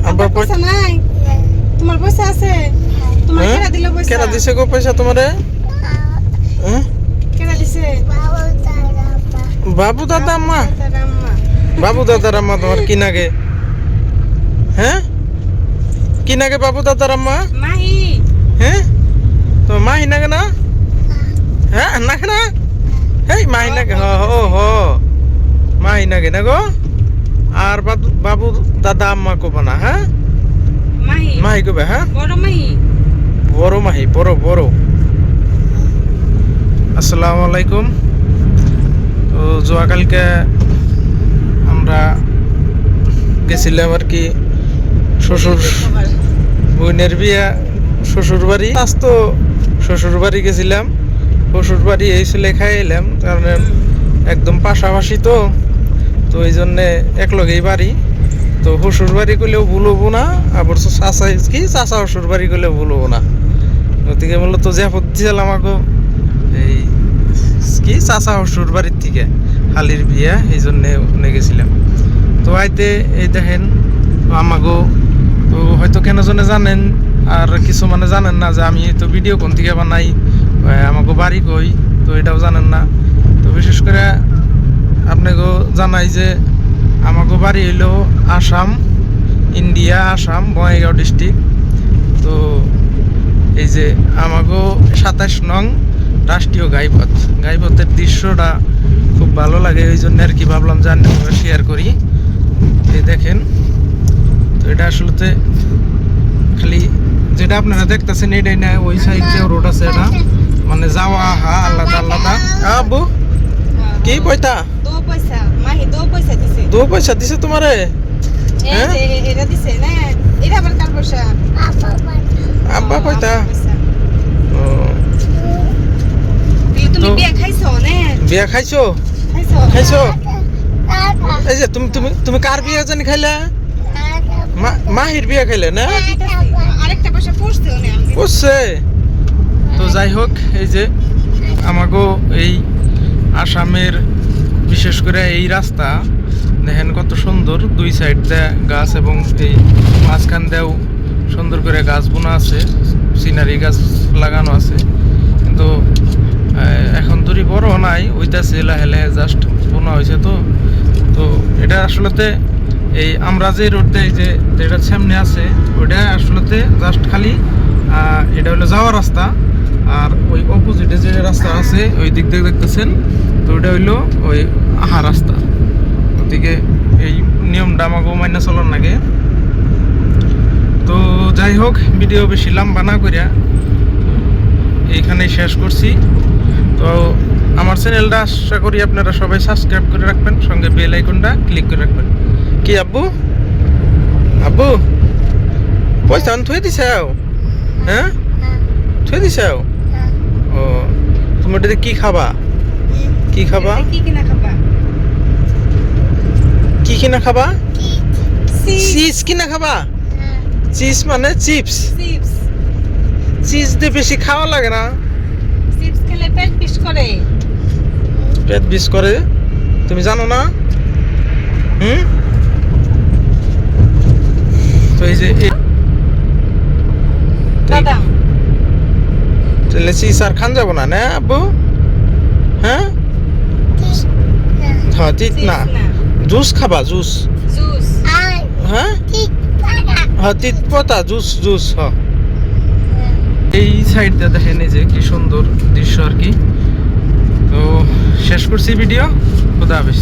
আব্বা পয়সা নাই? তোমার পয়সা আছে? তোমার কেরা দিল পয়সা? কেরা দিছে গো পয়সা তোমারে? হ্যাঁ কেরা দিছে? বাবু দাদা আম্মা। বাবু দাদার আম্মা তোমার কি নাগে? হ্যাঁ কি নাগে বাবু দাদার আম্মা? মাহি। হ্যাঁ তো মাহি নাগে না? হ্যাঁ নাগে না? হেই মাহি নাগে ও হো মাহি নাগে না গো? আর বাবু দাদা আম্মা কব না? হ্যাঁ মাহি। মাহি কবে? হ্যাঁ বড় মাহি। বড় মাহি, বড় বড়। আসসালামু আলাইকুম। তো কালকে আমরা গেছিলাম আর কি শ্বশুর বোনের বিয়া শ্বশুর বাড়ি। আজ তো শ্বশুর বাড়ি গেছিলাম, শ্বশুর বাড়ি এই ছেলে খাই এলাম, কারণ একদম পাশাপাশি তো তো এই জন্যে একলগেই বাড়ি। তো শ্বশুর বাড়ি করলেও ভুলবো না, আবার চাষা কি চাষা শ্বশুর বাড়ি করলেও ভুলবো না। গতিকে মূলত যে দিয়েছিলাম আমাকে এই কি চাষা শ্বশুর বাড়ির থেকে হালির বিয়া, এই জন্যে ওখানে গেছিলাম। তো আইতে এই দেখেন আমাগো, তো হয়তো কেন জনে জানেন আর কিছু মানে জানেন না যে আমি তো ভিডিও কোন থেকে বানাই, আমাকে বাড়ি কই, তো এটাও জানেন না। তো বিশেষ করে আপনাকেও জানাই যে আমাকে বাড়ি হইলো আসাম, ইন্ডিয়া, আসাম বঙ্গাইগাঁও ডিস্ট্রিক্ট। তো এই যে আমাকেও 27 নং রাষ্ট্রীয় গাইপথ, গাইপথের দৃশ্যটা খুব ভালো লাগে, ওই জন্য আর কি ভাবলাম যে আমরা শেয়ার করি। এই দেখেন, তো এটা আসলে খালি যেটা আপনারা দেখতেছেন এটাই না, ওই সাইডে রোড আছে, এটা মানে যাওয়া আহা আলাদা আলাদা। আব্বু কি পয়সা? দো পয়সা মাহি, দো পয়সা দিছে। দু পয়সা দিছে তোমারে? হ্যাঁ এটা দিছে না, এটা আবার কার পয়সা? আব্বা পয়সা। ও তুমি বিয়া খাইছো না? বিয়া খাইছো? খাইছো খাইছো? এই যে তুমি তুমি তুমি কার বিয়া জানি খাইলা? মাহির বিয়া খাইলে না? আরেকটা পয়সা পড়ছে না পড়ছে। তো যাই হোক, এই যে আমাকেও এই আসামের বিশেষ করে এই রাস্তা দেখেন কত সুন্দর, দুই সাইড দেয়া গাছ এবং এই মাঝখান দেও সুন্দর করে গাছ বোনা আছে, সিনারি গাছ লাগানো আছে। কিন্তু এখন তোরই বড় নাই, ওইটাছে লাহে লাহে জাস্ট বোনা হয়েছে। তো তো এটা আসলেতে এই আমরা যে রোডটা যে যেটা সামনে আছে ওইটা আসলেতে জাস্ট খালি এটা হলো যাওয়ার রাস্তা, আর ওই অপোজিটে যে রাস্তা আছে ওই দিক দিয়ে দেখতেছেন, তো ওইটা হইলো ওই আহা রাস্তা। ওদিকে এই নিয়মটা আমাকে মাইনা চলার লাগে। তো যাই হোক, ভিডিও বেশি লম্বা না করিয়া এইখানেই শেষ করছি। তো আমার চ্যানেলটা আশা করি আপনারা সবাই সাবস্ক্রাইব করে রাখবেন, সঙ্গে বেল আইকনটা ক্লিক করে রাখবেন। কি আব্বু? আব্বু পয়সা থুয়ে দিছাও? হ্যাঁ থুয়ে দিছাও? ও তুমি ওটাতে কি খাবা? কি খাবা? কি কিনা খাবা? কি কিনা খাবা? চিজ কিনা খাবা? চিজ মানে চিপস? চিপস। চিজ দিয়ে বেশি খাওয়া লাগে না? চিপস খেলে পেট বিষ করে। পেট বিষ করে? তুমি জানো না? হুম। তো এই যে বাদাম তাহলে চিজ আর খান যাব না না আব্বু? হ্যাঁ হ্যাঁ তিত না, জুস খাবা? জুস? জুস। হ্যাঁ হ্যাঁ তিত পাতা জুস, জুস। হ্যাঁ এই সাইডটা দেখেন, এই যে কি সুন্দর দৃশ্য আর কি। তো শেষ করছি ভিডিও। খুদা হাফেজ।